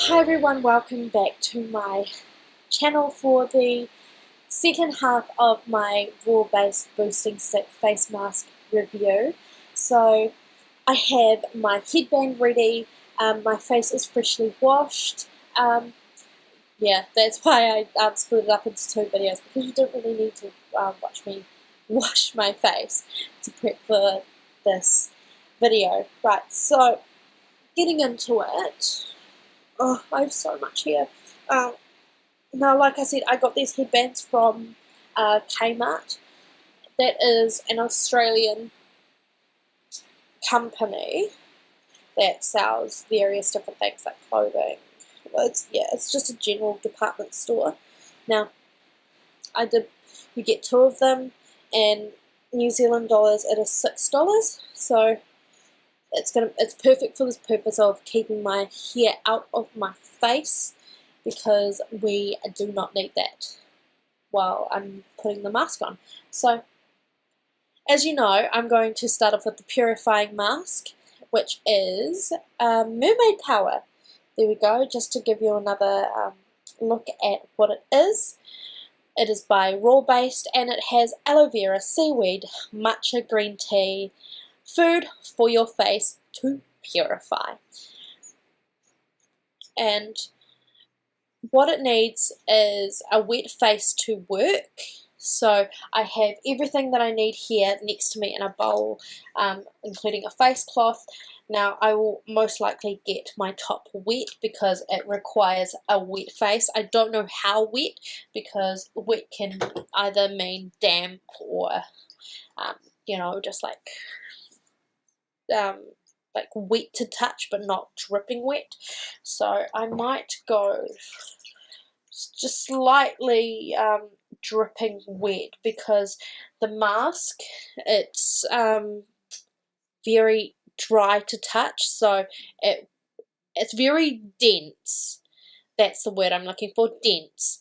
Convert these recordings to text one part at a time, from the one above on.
Hi everyone, welcome back to my channel for the second half of my raw based boosting stick face mask review. So I have my headband ready, my face is freshly washed. Yeah, that's why I split it up into two videos, because you don't really need to watch me wash my face to prep for this video. Right, so getting into it. Oh, I have so much here. Now, like I said, I got these headbands from Kmart. That is an Australian company that sells various different things like clothing. It's just a general department store. Now, you get two of them, and New Zealand dollars it is $6. So it's perfect for this purpose of keeping my hair out of my face, because we do not need that while I'm putting the mask on. So as you know, I'm going to start off with the Purifying mask, which is Mermaid Power. There we go, just to give you another look at what it is. It is by Raw Based, and it has aloe vera, seaweed, matcha green tea, food for your face to purify. And what it needs is a wet face to work. So I have everything that I need here next to me in a bowl, including a face cloth. Now I will most likely get my top wet because it requires a wet face. I don't know how wet, because wet can either mean damp or just like wet to touch but not dripping wet. So I might go just slightly dripping wet, because the mask, it's very dry to touch, so it's very dense. That's the word I'm looking for, dense.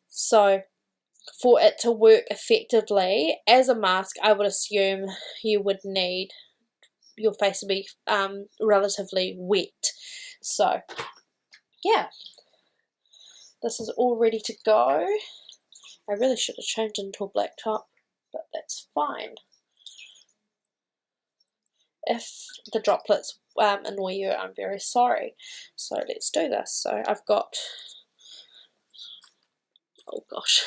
So for it to work effectively as a mask, I would assume you would need your face to be relatively wet. So yeah, this is all ready to go. I really should have changed into a black top, but that's fine. If the droplets annoy you, I'm very sorry. So let's do this. So I've got, oh gosh,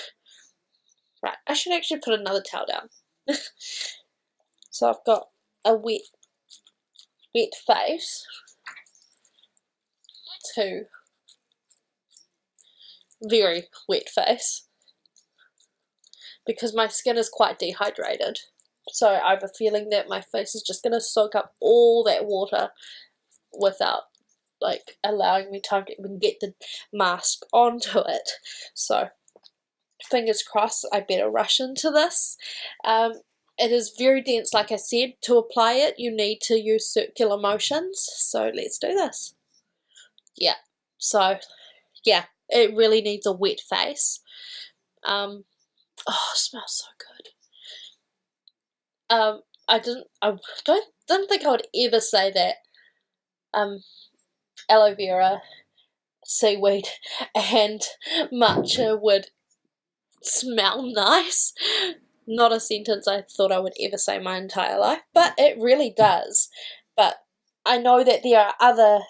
right, I should actually put another towel down. So I've got a wet face to very wet face, because my skin is quite dehydrated. So I have a feeling that my face is just going to soak up all that water without allowing me time to even get the mask onto it. So fingers crossed, I better rush into this. It is very dense, like I said. To apply it, you need to use circular motions. So let's do this. Yeah. So yeah, it really needs a wet face. Oh, it smells so good. I don't think I would ever say that aloe vera, seaweed, and matcha would smell nice. Not a sentence I thought I would ever say my entire life, but it really does. But I know that there are other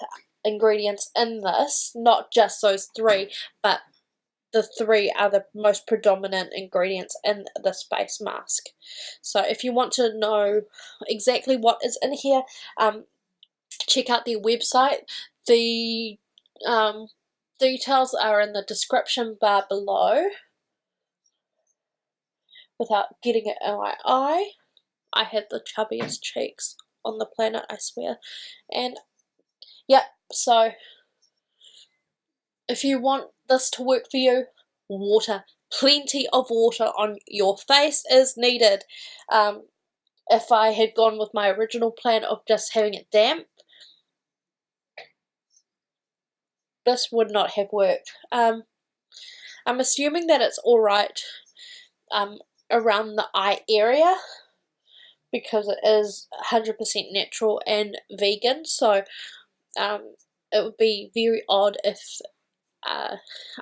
ingredients in this, not just those three, but the three are the most predominant ingredients in this face mask. So if you want to know exactly what is in here, check out their website. The details are in the description bar below. Without getting it in my eye, I have the chubbiest cheeks on the planet, I swear. And yeah, so if you want this to work for you, water. Plenty of water on your face is needed. If I had gone with my original plan of just having it damp, this would not have worked. I'm assuming that it's alright around the eye area, because it is 100% natural and vegan. So it would be very odd if I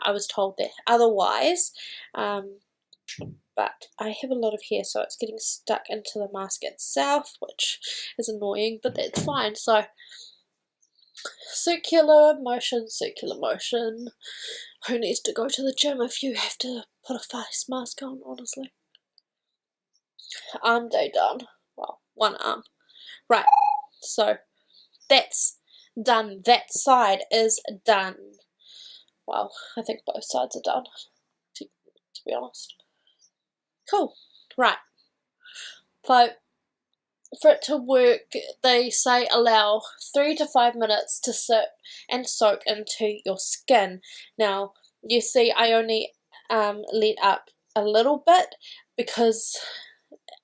was told that otherwise. But I have a lot of hair, so it's getting stuck into the mask itself, which is annoying, but that's fine. So circular motion, circular motion. Who needs to go to the gym if you have to put a face mask on, honestly? Arm day done. Well, one arm. Right, so that's done. That side is done. Well, I think both sides are done, to be honest. Cool. Right. So for it to work, they say allow 3 to 5 minutes to sit and soak into your skin. Now, you see I only let up a little bit because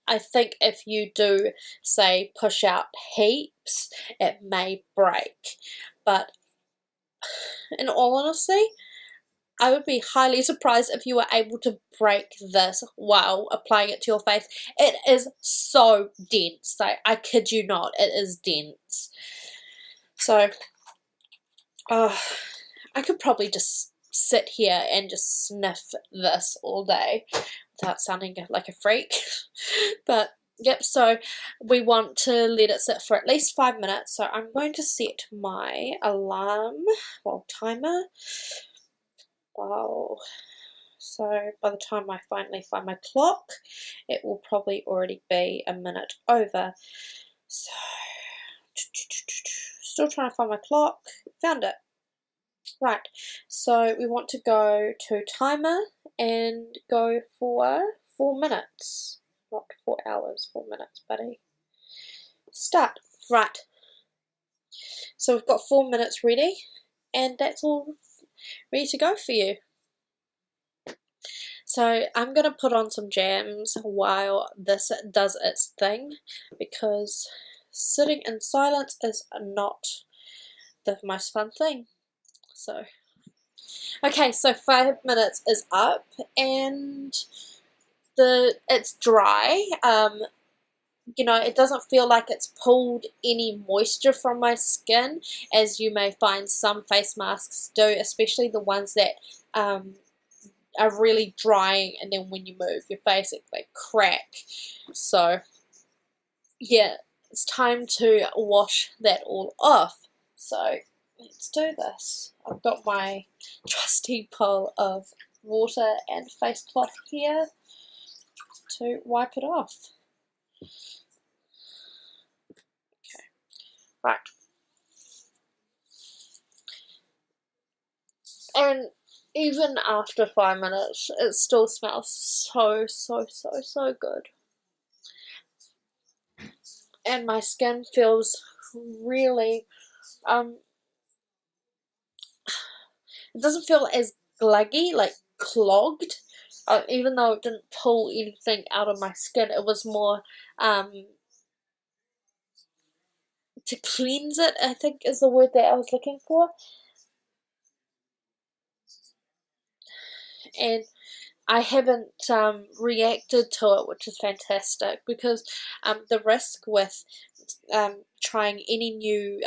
I think if you do, say, push out heaps, it may break. But in all honesty, I would be highly surprised if you were able to break this while applying it to your face. It is so dense. Like, I kid you not, it is dense. So, I could probably just sit here and just sniff this all day without sounding like a freak. But, yep, so we want to let it sit for at least 5 minutes. So I'm going to set my alarm, well, timer. Wow. So by the time I finally find my clock, it will probably already be a minute over. So, still trying to find my clock. Found it. Right, so we want to go to timer and go for 4 minutes. Not 4 hours, 4 minutes, buddy. Start. Right. So we've got 4 minutes ready, and that's all ready to go for you. So I'm going to put on some jams while this does its thing, because sitting in silence is not the most fun thing. So, okay, so 5 minutes is up, and it's dry. You know, it doesn't feel like it's pulled any moisture from my skin, as you may find some face masks do, especially the ones that are really drying, and then when you move your face it like crack. So yeah, it's time to wash that all off. So let's do this. I've got my trusty pole of water and face cloth here to wipe it off. Okay, right. And even after 5 minutes, it still smells so good. And my skin feels really, it doesn't feel as gluggy, like clogged. Even though it didn't pull anything out of my skin, it was more to cleanse it, I think is the word that I was looking for. And I haven't reacted to it, which is fantastic, because the risk with trying any new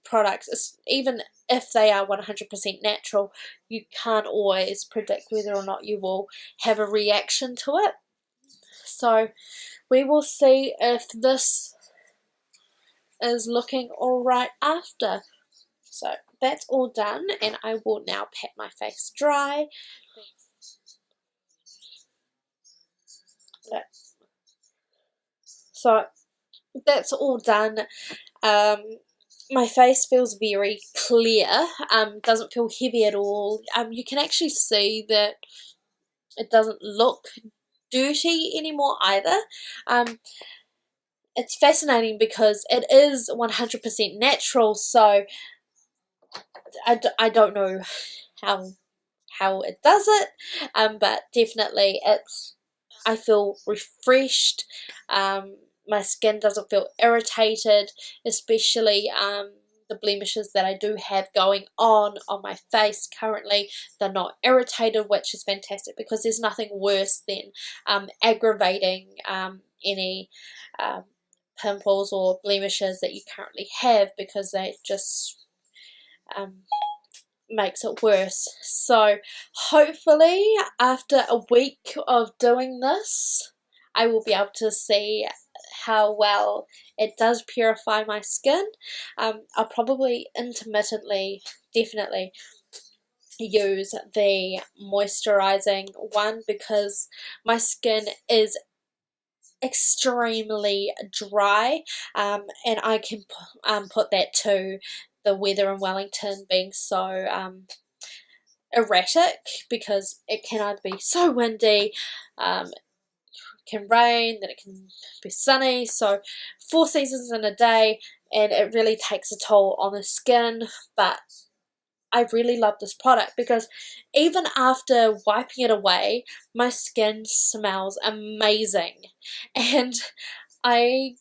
products, even if they are 100% natural, you can't always predict whether or not you will have a reaction to it. So we will see if this is looking alright after. So that's all done, and I will now pat my face dry. So that's all done. My face feels very clear, doesn't feel heavy at all. You can actually see that it doesn't look dirty anymore either. It's fascinating because it is 100% natural, so I don't know how it does it, but definitely I feel refreshed. My skin doesn't feel irritated, especially the blemishes that I do have going on my face currently. They're not irritated, which is fantastic, because there's nothing worse than aggravating any pimples or blemishes that you currently have, because they just makes it worse. So hopefully after a week of doing this, I will be able to see how well it does purify my skin. I'll probably intermittently, definitely, use the moisturizing one because my skin is extremely dry, and I can put that to the weather in Wellington being so erratic, because it can either be so windy, it can rain, then it can be sunny, so 4 seasons in a day, and it really takes a toll on the skin. But I really love this product because even after wiping it away, my skin smells amazing, and I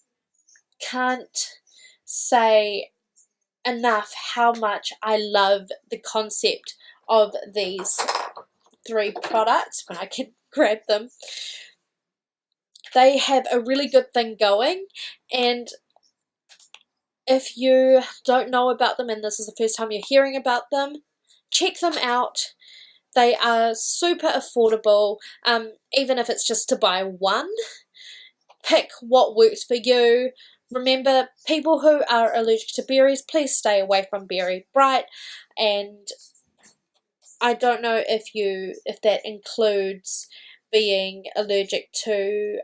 can't say enough how much I love the concept of these 3 products when I can grab them. They have a really good thing going, and if you don't know about them and this is the first time you're hearing about them, check them out. They are super affordable, even if it's just to buy one. Pick what works for you. Remember, people who are allergic to berries, please stay away from Berry Bright. And I don't know if that includes being allergic to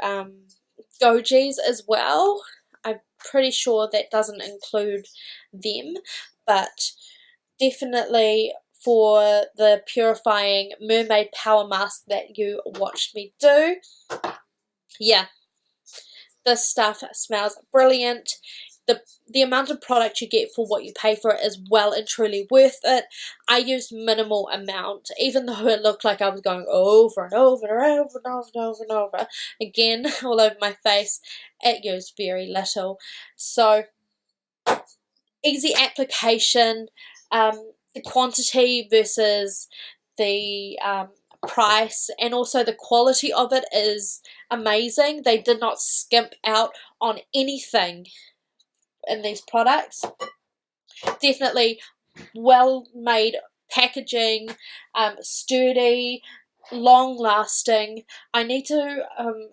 gojis as well. I'm pretty sure that doesn't include them, but definitely for the Purifying Mermaid Power Mask that you watched me do, yeah, this stuff smells brilliant. The amount of product you get for what you pay for it is well and truly worth it. I used minimal amount, even though it looked like I was going over and over and over and over and over and over again all over my face. It used very little. So easy application. The quantity versus the price, and also the quality of it is amazing. They did not skimp out on anything in these products. Definitely well made packaging, sturdy, long lasting. I need to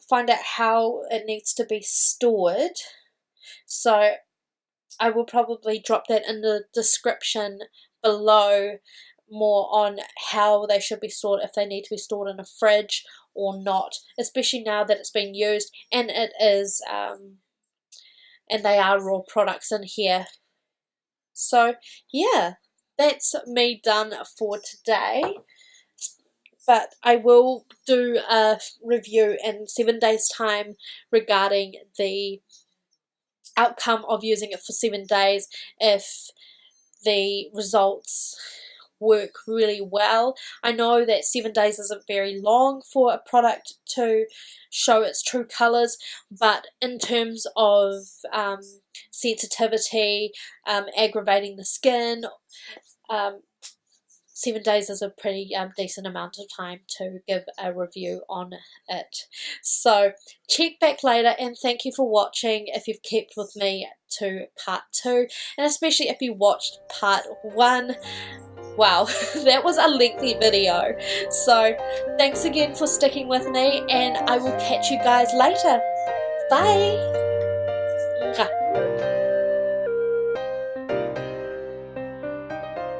find out how it needs to be stored, so I will probably drop that in the description below, more on how they should be stored, if they need to be stored in a fridge or not, especially now that it's been used and it is and they are raw products in here. So yeah, that's me done for today, but I will do a review in 7 days time regarding the outcome of using it for 7 days, if the results work really well. I know that 7 days isn't very long for a product to show its true colours, but in terms of sensitivity, aggravating the skin, 7 days is a pretty decent amount of time to give a review on it. So check back later, and thank you for watching if you've kept with me to part 2, and especially if you watched part 1. Wow, that was a lengthy video. So thanks again for sticking with me, and I will catch you guys later. Bye!